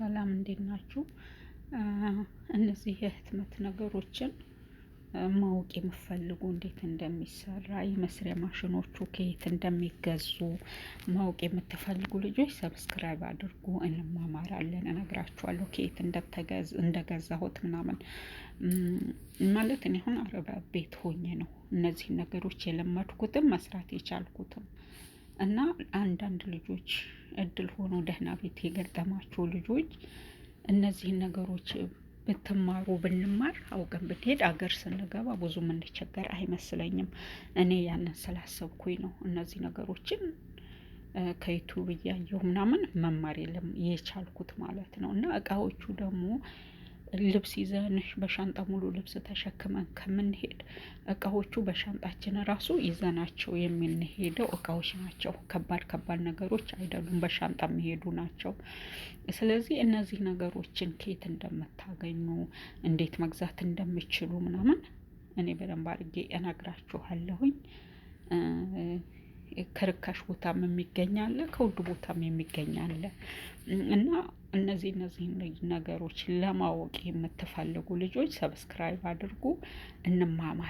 ሰላም እንዴት ናችሁ? እነዚህ የህትመት ነገሮችን ማወቅ የምትፈልጉ እንዴት እንደሚሰራ የመስሪያ ማሽኖቹ ከየት እንደሚገዙ ማወቅ የምትፈልጉ ልጆች ሰብስክራይብ አድርጉ። እንማማራለን፣ እነግራችኋለሁ ከየት እንደገዛሁት ምናምን። ማለት እኔ አሁን አረብ ቤት ሆኜ ነው እነዚህን ነገሮች የለመድኩትም መስራት የቻልኩትም። እና አንዳንድ ልጆች እድል ሆኖ ደህና ቤት የገጠማችሁ ልጆች እነዚህን ነገሮች ብትማሩ ብንማር አውቀን ብንሄድ አገር ስንገባ ብዙ የምንቸገር አይመስለኝም። እኔ ያንን ስላሰብኩኝ ነው እነዚህ ነገሮችን ከዩቱብ እያየሁ ምናምን መማር የቻልኩት ማለት ነው። እና እቃዎቹ ደግሞ ልብስ ይዘን በሻንጣ ሙሉ ልብስ ተሸክመን ከምንሄድ እቃዎቹ በሻንጣችን ራሱ ይዘናቸው የምንሄደው እቃዎች ናቸው። ከባድ ከባድ ነገሮች አይደሉም፣ በሻንጣ የሚሄዱ ናቸው። ስለዚህ እነዚህ ነገሮችን ከየት እንደምታገኙ እንዴት መግዛት እንደምችሉ ምናምን እኔ በደንብ አድርጌ እነግራችኋለሁኝ። ከርካሽ ቦታም የሚገኝ አለ፣ ከውድ ቦታም የሚገኝ አለ። እና እነዚህ ነገሮች ለማወቅ የምትፈልጉ ልጆች ሰብስክራይብ አድርጉ፣ እንማማር።